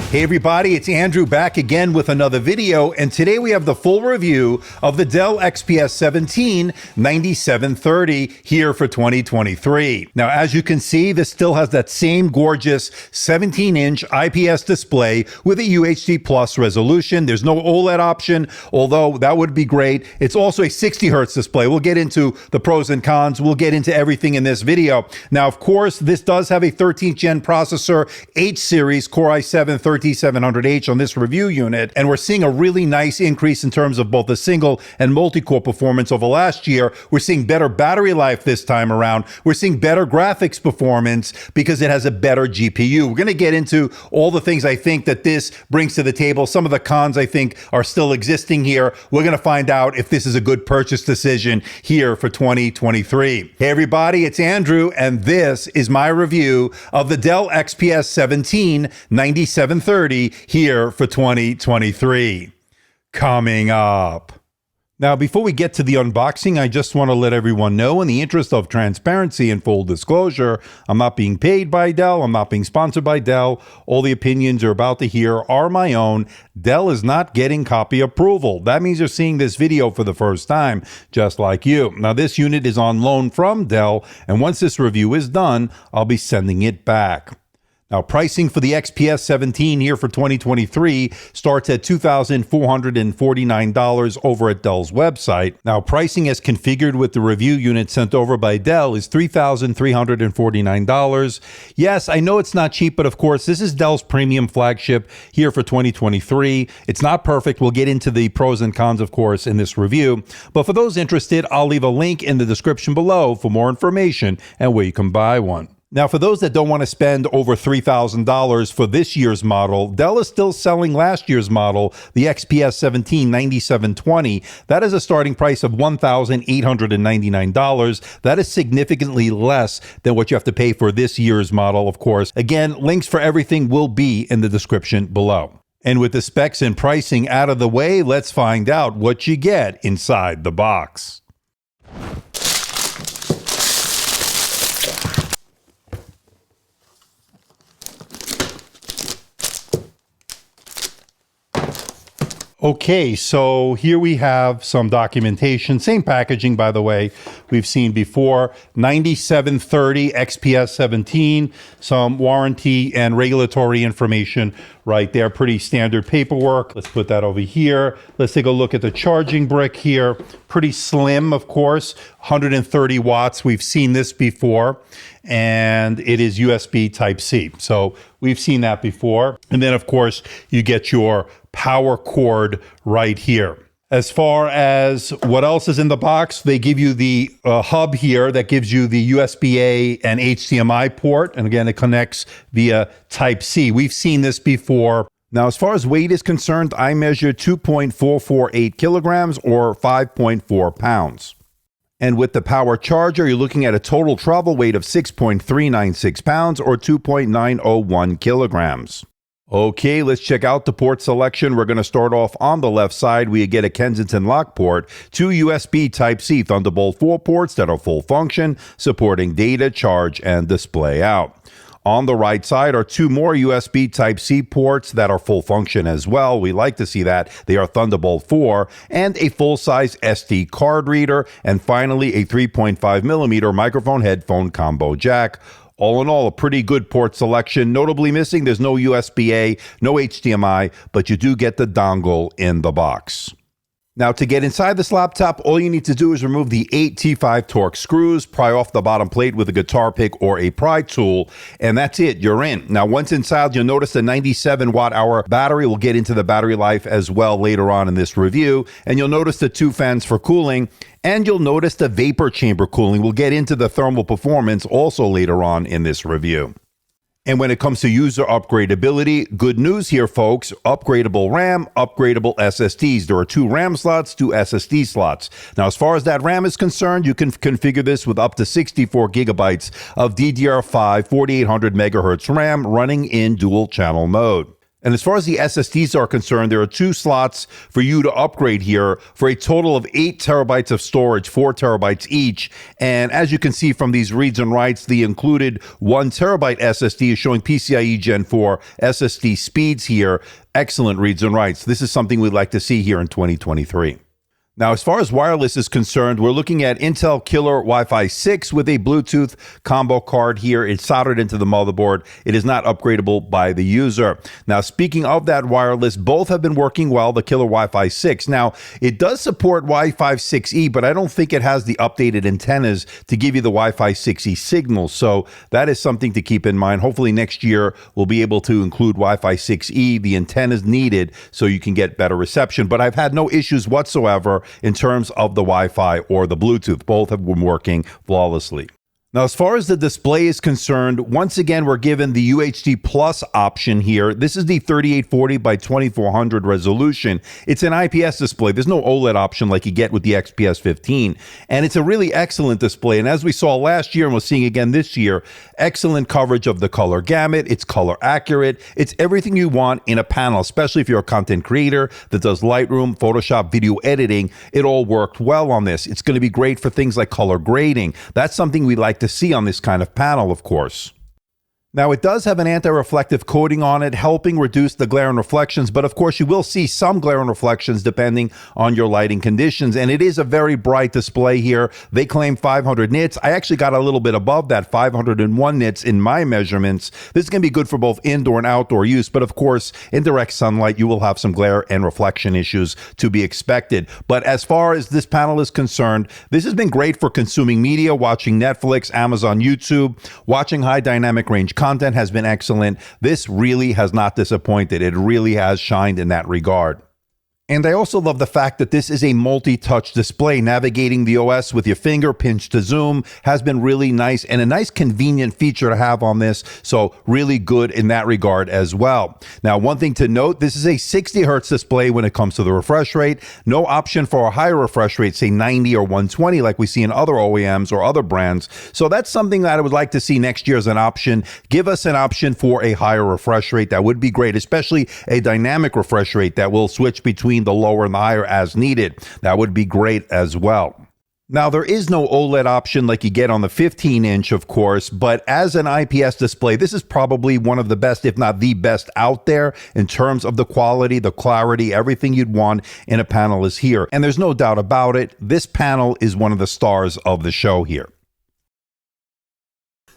Hey everybody, it's Andrew back again with another video, and today we have the full review of the Dell XPS 17 9730 here for 2023. Now, as you can see, this still has that same gorgeous 17-inch IPS display with a UHD Plus resolution. There's no OLED option, although that would be great. It's also a 60 hertz display. We'll get into the pros and cons. We'll get into everything in this video. Now, of course, this does have a 13th gen processor, H series Core i7 13700H on this review unit, and we're seeing a really nice increase in terms of both the single and multi-core performance over last year. We're seeing better battery life this time around. We're seeing better graphics performance because it has a better GPU. We're going to get into all the things I think that this brings to the table. Some of the cons I think are still existing here. We're going to find out if this is a good purchase decision here for 2023. Hey everybody, it's Andrew, and this is my review of the Dell XPS 17 9730 here for 2023. Coming up. Now, before we get to the unboxing, I just want to let everyone know, in the interest of transparency and full disclosure, I'm not being paid by Dell. I'm not being sponsored by Dell. All the opinions you're about to hear are my own. Dell is not getting copy approval. That means you're seeing this video for the first time, just like you. Now, this unit is on loan from Dell, and once this review is done, I'll be sending it back. Now, pricing for the XPS 17 here for 2023 starts at $2,449 over at Dell's website. Now, pricing as configured with the review unit sent over by Dell is $3,349. Yes, I know it's not cheap, but of course, this is Dell's premium flagship here for 2023. It's not perfect. We'll get into the pros and cons, of course, in this review. But for those interested, I'll leave a link in the description below for more information and where you can buy one. Now, for those that don't want to spend over $3,000 for this year's model, Dell is still selling last year's model, the XPS 17 9720. That is a starting price of $1,899. That is significantly less than what you have to pay for this year's model, of course. Again, links for everything will be in the description below. And with the specs and pricing out of the way, let's find out what you get inside the box. Okay, so here we have some documentation, same packaging, by the way, we've seen before, 9730 XPS 17, some warranty and regulatory information right there, pretty standard paperwork. Let's put that over here. Let's take a look at the charging brick here. Pretty slim, of course, 130 watts. We've seen this before, and it is USB Type-C. So we've seen that before. And then, of course, you get your power cord right here. As far as what else is in the box, they give you the hub here that gives you the USB-A and HDMI port. And again, it connects via Type-C. We've seen this before. Now, as far as weight is concerned, I measure 2.448 kilograms or 5.4 pounds. And with the power charger, you're looking at a total travel weight of 6.396 pounds or 2.901 kilograms. Okay, let's check out the port selection. We're going to start off on the left side. We get a Kensington lock port, two USB Type-C Thunderbolt 4 ports that are full function, supporting data, charge, and display out. On the right side are two more USB Type-C ports that are full function as well. We like to see that. They are Thunderbolt 4, and a full-size SD card reader, and finally a 3.5 millimeter microphone headphone combo jack. All in all, a pretty good port selection. Notably missing, there's no USB-A, no HDMI, but you do get the dongle in the box. Now, to get inside this laptop, all you need to do is remove the 8 T5 Torx screws, pry off the bottom plate with a guitar pick or a pry tool, and that's it, you're in. Now, once inside, you'll notice the 97 watt-hour battery. We'll get into the battery life as well later on in this review, and you'll notice the two fans for cooling, and you'll notice the vapor chamber cooling. We'll get into the thermal performance also later on in this review. And when it comes to user upgradability, good news here, folks. Upgradable RAM, upgradable SSDs. There are two RAM slots, two SSD slots. Now, as far as that RAM is concerned, you can configure this with up to 64 gigabytes of DDR5 4800 megahertz RAM running in dual channel mode. And as far as the SSDs are concerned, there are 2 slots for you to upgrade here for a total of 8 terabytes of storage, 4 terabytes each. And as you can see from these reads and writes, the included 1 terabyte SSD is showing PCIe Gen 4 SSD speeds here. Excellent reads and writes. This is something we'd like to see here in 2023. Now, as far as wireless is concerned, we're looking at Intel Killer Wi-Fi 6 with a Bluetooth combo card here. It's soldered into the motherboard. It is not upgradable by the user. Now, speaking of that wireless, both have been working well, the Killer Wi-Fi 6. Now, it does support Wi-Fi 6E, but I don't think it has the updated antennas to give you the Wi-Fi 6E signal. So that is something to keep in mind. Hopefully next year, we'll be able to include Wi-Fi 6E, the antennas needed, so you can get better reception. But I've had no issues whatsoever in terms of the Wi-Fi or the Bluetooth. Both have been working flawlessly. Now, as far as the display is concerned, once again, we're given the UHD Plus option here. This is the 3840 by 2400 resolution. It's an IPS display. There's no OLED option like you get with the XPS 15. And it's a really excellent display. And as we saw last year and we're seeing again this year, excellent coverage of the color gamut. It's color accurate. It's everything you want in a panel, especially if you're a content creator that does Lightroom, Photoshop, video editing. It all worked well on this. It's going to be great for things like color grading. That's something we like to see on this kind of panel, of course. Now, it does have an anti-reflective coating on it, helping reduce the glare and reflections, but of course you will see some glare and reflections depending on your lighting conditions, and it is a very bright display here. They claim 500 nits. I actually got a little bit above that, 501 nits in my measurements. This is going to be good for both indoor and outdoor use, but of course, in direct sunlight, you will have some glare and reflection issues to be expected. But as far as this panel is concerned, this has been great for consuming media, watching Netflix, Amazon, YouTube, watching high dynamic range content has been excellent. This really has not disappointed. It really has shined in that regard. And I also love the fact that this is a multi-touch display. Navigating the OS with your finger, pinch to zoom, has been really nice and a nice convenient feature to have on this. So really good in that regard as well. Now, one thing to note, this is a 60 hertz display when it comes to the refresh rate. No option for a higher refresh rate, say 90 or 120 like we see in other OEMs or other brands. So that's something that I would like to see next year as an option. Give us an option for a higher refresh rate. That would be great, especially a dynamic refresh rate that will switch between the lower and the higher as needed. That would be great as well. Now, there is no OLED option like you get on the 15-inch, of course, but as an IPS display, this is probably one of the best, if not the best out there in terms of the quality, the clarity, everything you'd want in a panel is here. And there's no doubt about it, this panel is one of the stars of the show here.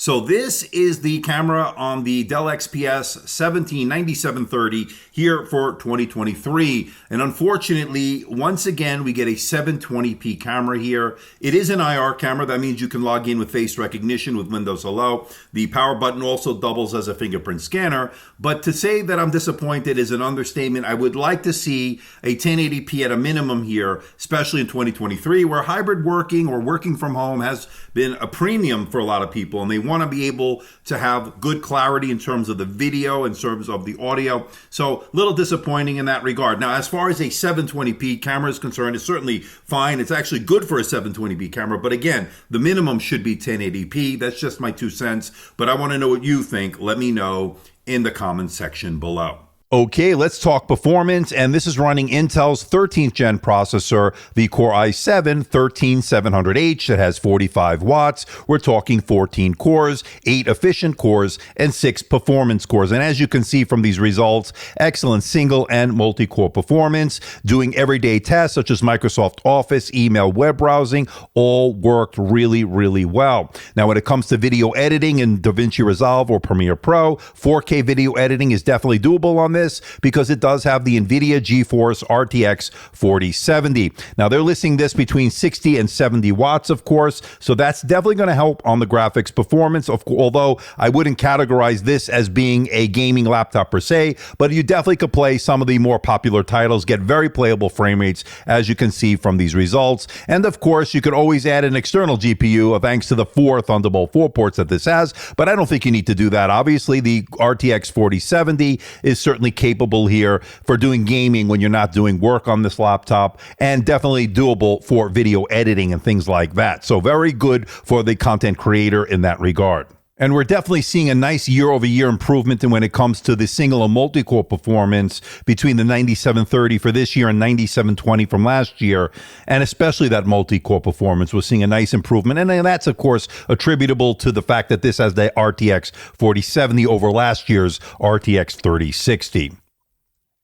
So this is the camera on the Dell XPS 179730 here for 2023. And unfortunately, once again, we get a 720p camera here. It is an IR camera. That means you can log in with face recognition with Windows Hello. The power button also doubles as a fingerprint scanner. But to say that I'm disappointed is an understatement. I would like to see a 1080p at a minimum here, especially in 2023, where hybrid working or working from home has been a premium for a lot of people, and they want to be able to have good clarity in terms of the video, in terms of the audio. So a little disappointing in that regard. Now, as far as a 720p camera is concerned, it's certainly fine. It's actually good for a 720p camera. But again, the minimum should be 1080p. That's just my 2 cents. But I want to know what you think. Let me know in the comments section below. Okay, let's talk performance, and this is running Intel's 13th gen processor, the Core i7-13700H that has 45 watts. We're talking 14 cores, 8 efficient cores, and 6 performance cores. And as you can see from these results, excellent single and multi-core performance, doing everyday tasks such as Microsoft Office, email, web browsing, all worked really, really well. Now, when it comes to video editing in DaVinci Resolve or Premiere Pro, 4K video editing is definitely doable on this because it does have the NVIDIA GeForce RTX 4070. Now, they're listing this between 60 and 70 watts, of course, so that's definitely going to help on the graphics performance, although I wouldn't categorize this as being a gaming laptop per se, but you definitely could play some of the more popular titles, get very playable frame rates, as you can see from these results. And of course, you could always add an external GPU thanks to the 4 Thunderbolt 4 ports that this has, but I don't think you need to do that. Obviously, the RTX 4070 is certainly capable here for doing gaming when you're not doing work on this laptop, and definitely doable for video editing and things like that. So very good for the content creator in that regard. And we're definitely seeing a nice year-over-year improvement in when it comes to the single and multi-core performance between the 9730 for this year and 9720 from last year. And especially that multi-core performance, we're seeing a nice improvement. And that's, of course, attributable to the fact that this has the RTX 4070 over last year's RTX 3060.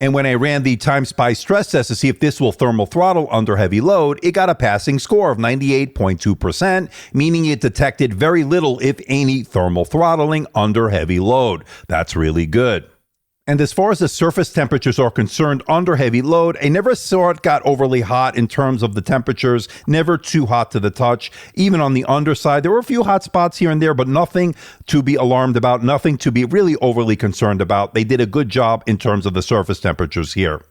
And when I ran the Temps stress test to see if this will thermal throttle under heavy load, it got a passing score of 98.2%, meaning it detected very little, if any, thermal throttling under heavy load. That's really good. And as far as the surface temperatures are concerned under heavy load, I never saw it got overly hot in terms of the temperatures, never too hot to the touch. Even on the underside, there were a few hot spots here and there, but nothing to be alarmed about, nothing to be really overly concerned about. They did a good job in terms of the surface temperatures here.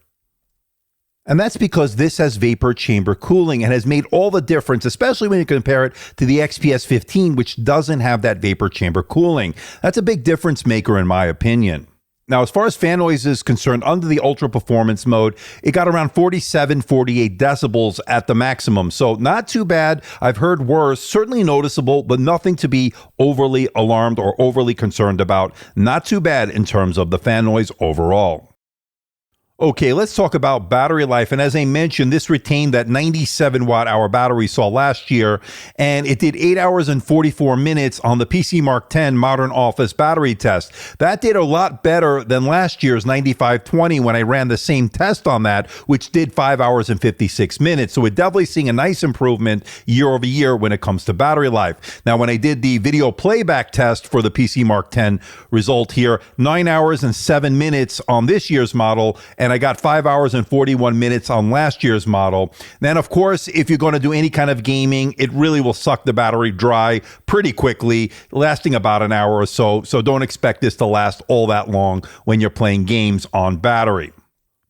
And that's because this has vapor chamber cooling and has made all the difference, especially when you compare it to the XPS 15, which doesn't have that vapor chamber cooling. That's a big difference maker in my opinion. Now, as far as fan noise is concerned, under the ultra performance mode, it got around 47, 48 decibels at the maximum. So not too bad. I've heard worse, certainly noticeable, but nothing to be overly alarmed or overly concerned about. Not too bad in terms of the fan noise overall. Okay, let's talk about battery life. And as I mentioned, this retained that 97 watt hour battery we saw last year, and it did 8 hours and 44 minutes on the PC Mark 10 Modern Office battery test. That did a lot better than last year's 9520 when I ran the same test on that, which did 5 hours and 56 minutes. So we're definitely seeing a nice improvement year over year when it comes to battery life. Now, when I did the video playback test for the PC Mark 10 result here, 9 hours and 7 minutes on this year's model, and I got 5 hours and 41 minutes on last year's model. Then, of course, if you're going to do any kind of gaming, it really will suck the battery dry pretty quickly, lasting about an hour or so. So don't expect this to last all that long when you're playing games on battery.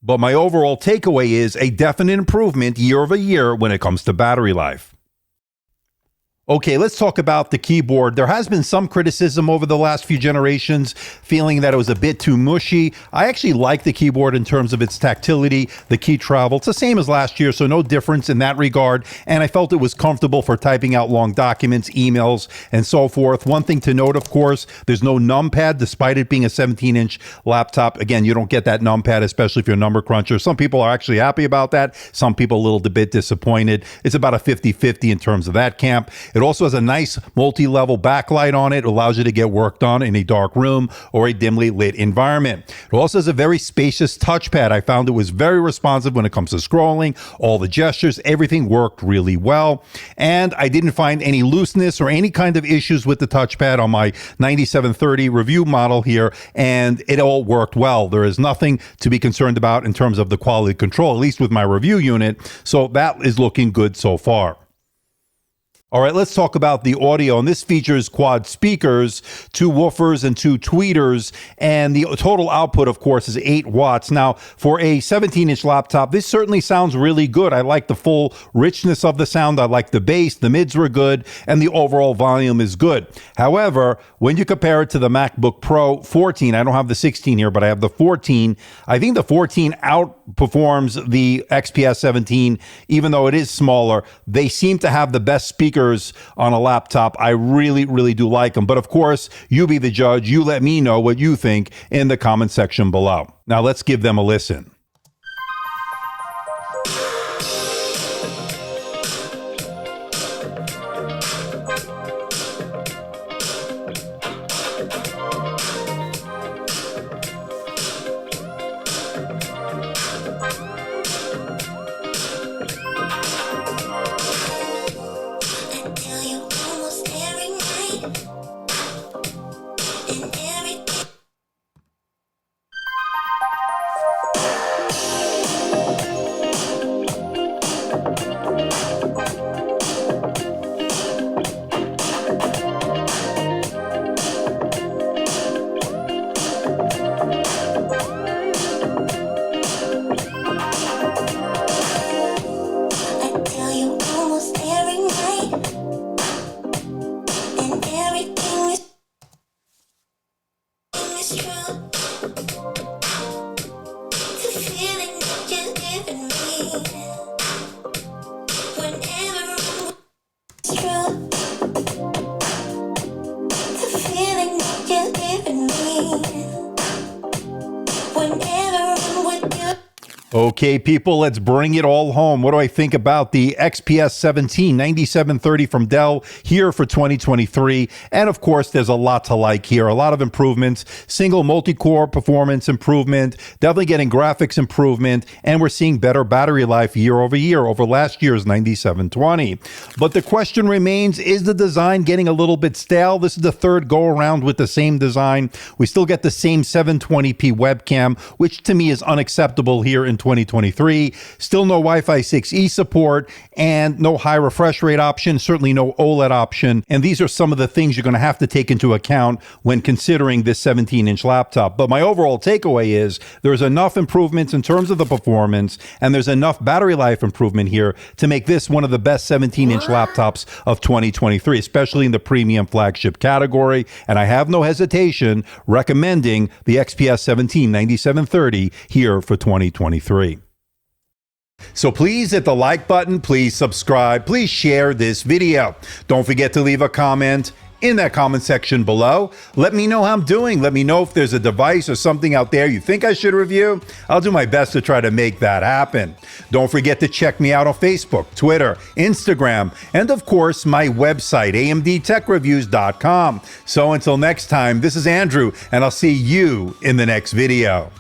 But my overall takeaway is a definite improvement year over year when it comes to battery life. Okay, let's talk about the keyboard. There has been some criticism over the last few generations, feeling that it was a bit too mushy. I actually like the keyboard in terms of its tactility, the key travel. It's the same as last year, so no difference in that regard. And I felt it was comfortable for typing out long documents, emails, and so forth. One thing to note, of course, there's no numpad, despite it being a 17-inch laptop. Again, you don't get that numpad, especially if you're a number cruncher. Some people are actually happy about that. Some people a little bit disappointed. It's about a 50-50 in terms of that camp. It also has a nice multi-level backlight on it. It allows you to get work done in a dark room or a dimly lit environment. It also has a very spacious touchpad. I found it was very responsive when it comes to scrolling, all the gestures, everything worked really well. And I didn't find any looseness or any kind of issues with the touchpad on my 9730 review model here, and it all worked well. There is nothing to be concerned about in terms of the quality control, at least with my review unit. So that is looking good so far. All right, let's talk about the audio. And this features quad speakers, 2 woofers and 2 tweeters. And the total output, of course, is 8 watts. Now, for a 17-inch laptop, this certainly sounds really good. I like the full richness of the sound. I like the bass. The mids were good. And the overall volume is good. However, when you compare it to the MacBook Pro 14, I don't have the 16 here, but I have the 14. I think the 14 outperforms the XPS 17, even though it is smaller. They seem to have the best speakers on a laptop. I really, really do like them. But of course, you be the judge. You let me know what you think in the comment section below. Now let's give them a listen. whenever I'm with you. Okay, people, let's bring it all home. What do I think about the XPS 17 9730 from Dell here for 2023? And of course, there's a lot to like here. A lot of improvements, single multi-core performance improvement, definitely getting graphics improvement, and we're seeing better battery life year over last year's 9720. But the question remains, is the design getting a little bit stale? This is the third go around with the same design. We still get the same 720p webcam, which to me is unacceptable here in 2023. Still no Wi-Fi 6E support and no high refresh rate option, certainly no OLED option. And these are some of the things you're going to have to take into account when considering this 17-inch laptop. But my overall takeaway is there's enough improvements in terms of the performance, and there's enough battery life improvement here to make this one of the best 17-inch laptops of 2023, especially in the premium flagship category. And I have no hesitation recommending the XPS 17 9730 here for 2023. So please hit the like button, please subscribe, please share this video. Don't forget to leave a comment in that comment section below. Let me know how I'm doing. Let me know if there's a device or something out there you think I should review. I'll do my best to try to make that happen. Don't forget to check me out on Facebook, Twitter, Instagram, and of course, my website, amdtechreviews.com. So until next time, this is Andrew, and I'll see you in the next video.